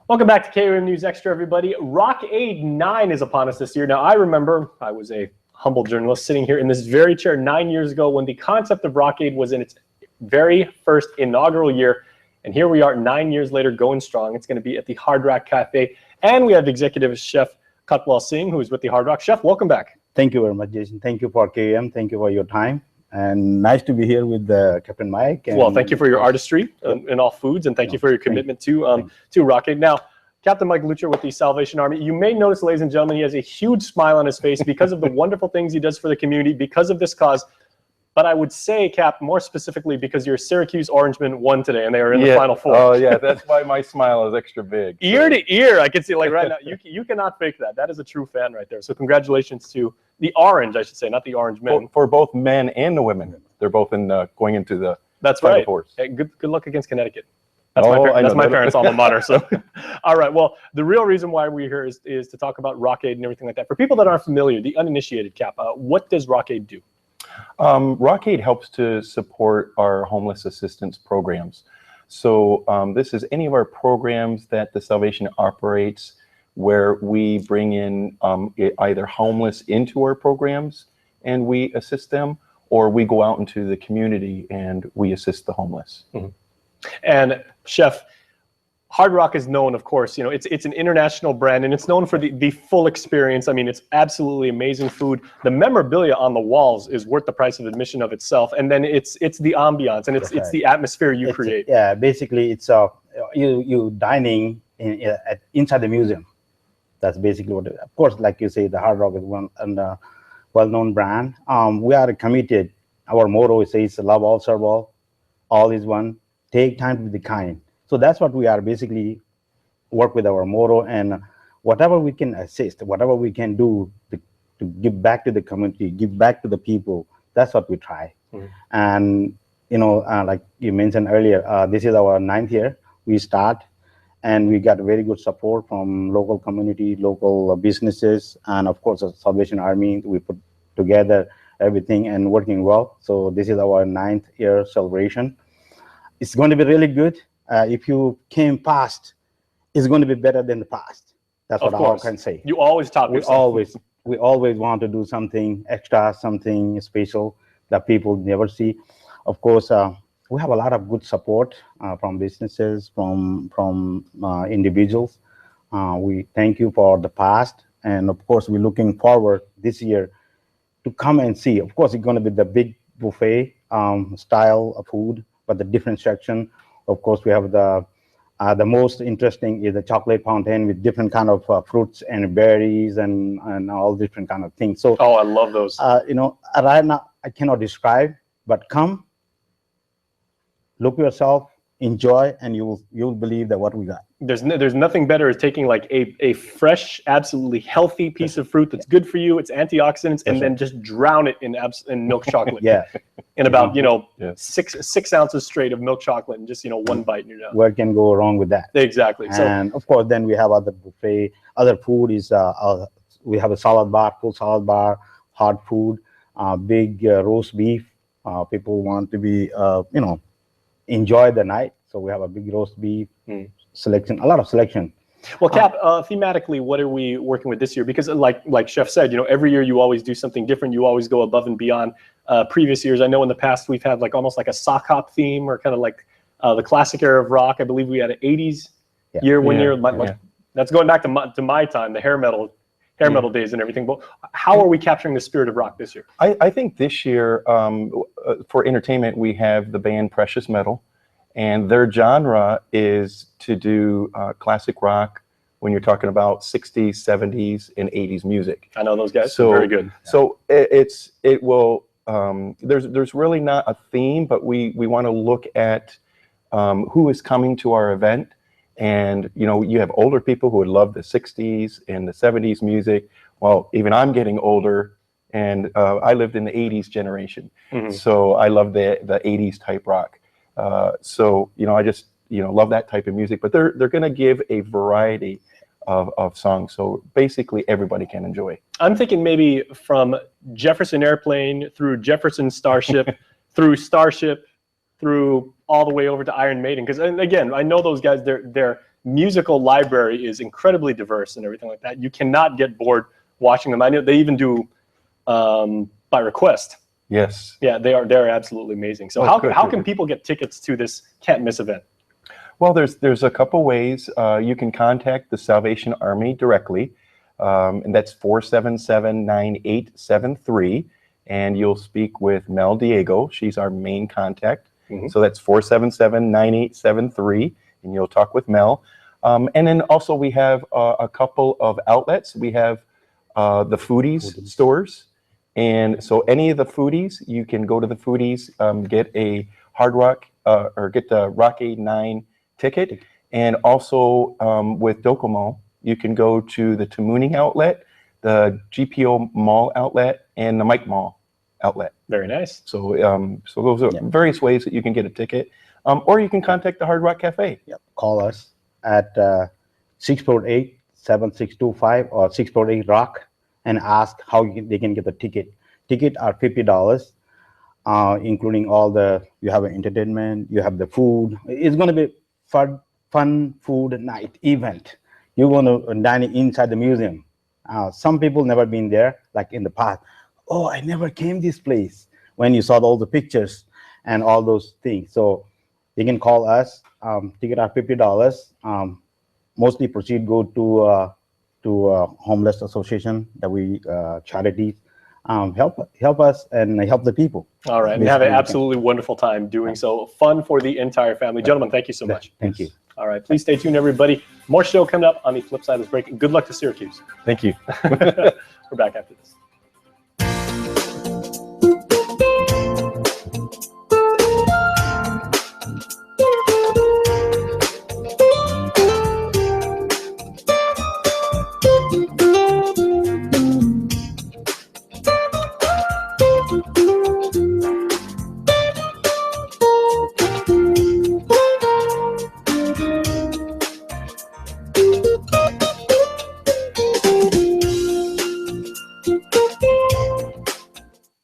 Welcome back to KUAM News Extra, everybody. Rockade 9 is upon us this year. Now, I remember I was a humble journalist sitting here in this very chair 9 years ago when the concept of Rockade was in its very first inaugural year. And here we are 9 years later going strong. It's going to be at the Hard Rock Cafe. And we have Executive Chef Katwal Singh, who is with the Hard Rock. Chef, welcome back. Thank you very much, Jason. Thank you for KUAM. Thank you for your time. And nice to be here with Captain Mike. And well, thank you for your artistry in all foods, and thank you for your commitment to Rockade. Now, Captain Mike Lucher with the Salvation Army. You may notice, ladies and gentlemen, he has a huge smile on his face because of the wonderful things he does for the community, because of this cause. But I would say, Cap, more specifically, because your Syracuse Orangemen won today, and they are in the Final Four. Oh, yeah, that's why my smile is extra big. Ear to ear, I can see, like right now, you cannot fake that. That is a true fan right there. So congratulations to the Orange, I should say, not the Orange men. For both men and the women. They're both in going into the That's Final right. Fours. Hey, good luck against Connecticut. That's my parents' alma mater. So, all right. Well, the real reason why we're here is to talk about Rockade and everything like that. For people that aren't familiar, the uninitiated, Cap, what does Rockade do? Rockade helps to support our homeless assistance programs. So this is any of our programs that the Salvation operates where we bring in either homeless into our programs and we assist them, or we go out into the community and we assist the homeless. Mm-hmm. And Chef, Hard Rock is known, of course, it's an international brand, and it's known for the full experience. I mean, it's absolutely amazing food. The memorabilia on the walls is worth the price of admission of itself. And then it's the ambiance, and it's the atmosphere you create. Yeah, basically it's you dining inside the museum. That's basically what it is. Of course, like you say, the Hard Rock is one and well-known brand. We are committed. Our motto says love all, serve all is one. Take time to be kind. So that's what we are basically work with our motto, and whatever we can assist, whatever we can do to give back to the community, give back to the people, that's what we try. Mm-hmm. And, like you mentioned earlier, this is our 9th year. We start, and we got very good support from local community, local businesses, and of course, the Salvation Army. We put together everything and working well. So this is our 9th year celebration. It's going to be really good. If you came past, it's going to be better than the past. That's what I can say. You always top yourself. We always want to do something extra, something special that people never see. Of course, we have a lot of good support from businesses, from individuals. We thank you for the past, and of course, we're looking forward this year to come and see. Of course, it's going to be the big buffet style of food, but the different section. Of course, we have the most interesting is the chocolate fountain with different kind of fruits and berries and all different kind of things. So, I love those. Right now I cannot describe, but come, look yourself, enjoy, and you'll believe that what we got. There's nothing better as taking like a fresh, absolutely healthy piece of fruit that's good for you. It's antioxidants, and then just drown it in milk chocolate. Yeah. In about 6 ounces straight of milk chocolate, and just one bite in your mouth. What can go wrong with that? Exactly. And of course, then we have other buffet. Other food is we have a salad bar, full salad bar, hot food, big roast beef. People want to be enjoy the night, so we have a big roast beef selection, a lot of selection. Well, Cap, thematically, what are we working with this year? Because like Chef said, every year you always do something different. You always go above and beyond previous years. I know in the past we've had like almost like a sock hop theme, or kind of like the classic era of rock. I believe we had an 80s year one year. That's going back to my time, the hair metal days and everything. But how are we capturing the spirit of rock this year? I think this year, for entertainment, we have the band Precious Metal, and their genre is to do classic rock when you're talking about 60s, 70s, and 80s music. I know those guys. So very good. So it will. There's really not a theme, but we want to look at who is coming to our event. And, you have older people who would love the 60s and the 70s music. Well, even I'm getting older, and I lived in the 80s generation. So I love the 80s type rock. So, I just, love that type of music. But they're going to give a variety of songs. So basically everybody can enjoy. I'm thinking maybe from Jefferson Airplane through Jefferson Starship, through Starship, through all the way over to Iron Maiden. Because again, I know those guys, their musical library is incredibly diverse and everything like that. You cannot get bored watching them. I know they even do by request. Yes. Yeah, they're absolutely amazing. So how can people get tickets to this can't miss event? Well, there's a couple ways. You can contact the Salvation Army directly, and that's 477-9873, and you'll speak with Mel Diego. She's our main contact. So that's 477-9873, and you'll talk with Mel. And then also we have a couple of outlets. We have the Foodies stores. And so any of the Foodies, you can go to the Foodies, get a Hard Rock or get the Rock 89 ticket. And also with Docomo, you can go to the Tamuning outlet, the GPO Mall outlet, and the Mike Mall outlet. Very nice. So so those are various ways that you can get a ticket. Or you can contact the Hard Rock Cafe. Yep. Call us at 648-7625 or 648-ROCK and ask how they can get the ticket. Tickets are $50, including all you have an entertainment, you have the food. It's going to be fun food night event. You're going to dine inside the museum. Some people never been there, like in the past. Oh, I never came this place, when you saw all the pictures and all those things. So you can call us. Ticket are $50. Mostly proceed go to homeless association that we charities. Help us and help the people. All right, and have an absolutely wonderful time doing so. Fun for the entire family. Gentlemen, thank you so much. Thank you. All right, please stay tuned, everybody. More show coming up on the flip side of this break. Good luck to Syracuse. Thank you. We're back after this.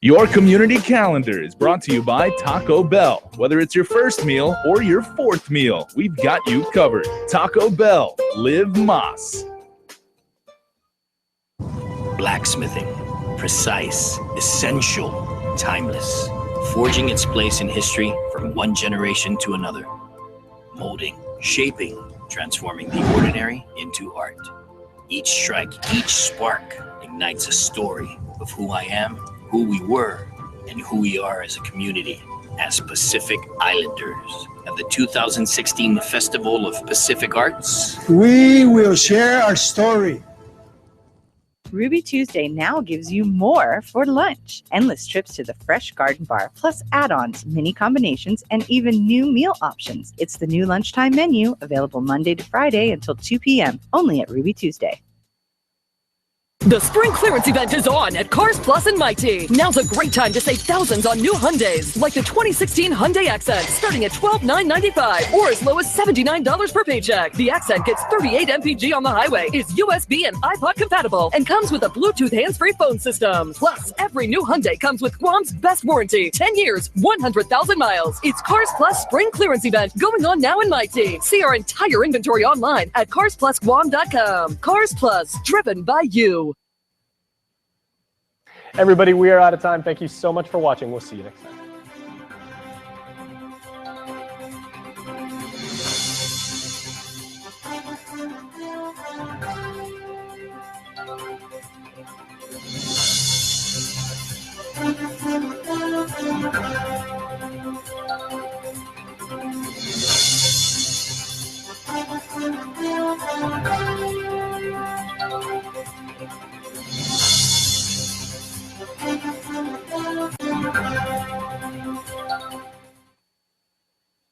Your community calendar is brought to you by Taco Bell. Whether it's your first meal or your fourth meal, we've got you covered. Taco Bell, live Moss. Blacksmithing, precise, essential, timeless, forging its place in history from one generation to another. Molding, shaping, transforming the ordinary into art. Each strike, each spark ignites a story of who I am, who we were, and who we are as a community, as Pacific Islanders. At the 2016 Festival of Pacific Arts, we will share our story. Ruby Tuesday now gives you more for lunch. Endless trips to the fresh garden bar, plus add-ons, mini combinations, and even new meal options. It's the new lunchtime menu, available Monday to Friday until 2 p.m., only at Ruby Tuesday. The spring clearance event is on at Cars Plus and Mighty. Now's a great time to save thousands on new Hyundais, like the 2016 Hyundai Accent, starting at $12,995 or as low as $79 per paycheck. The Accent gets 38 mpg on the highway, is USB and iPod compatible, and comes with a Bluetooth hands-free phone system. Plus, every new Hyundai comes with Guam's best warranty, 10 years, 100,000 miles. It's Cars Plus spring clearance event going on now in Mighty. See our entire inventory online at carsplusguam.com. Cars Plus, driven by you. Everybody, we are out of time. Thank you so much for watching. We'll see you next time.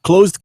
Closed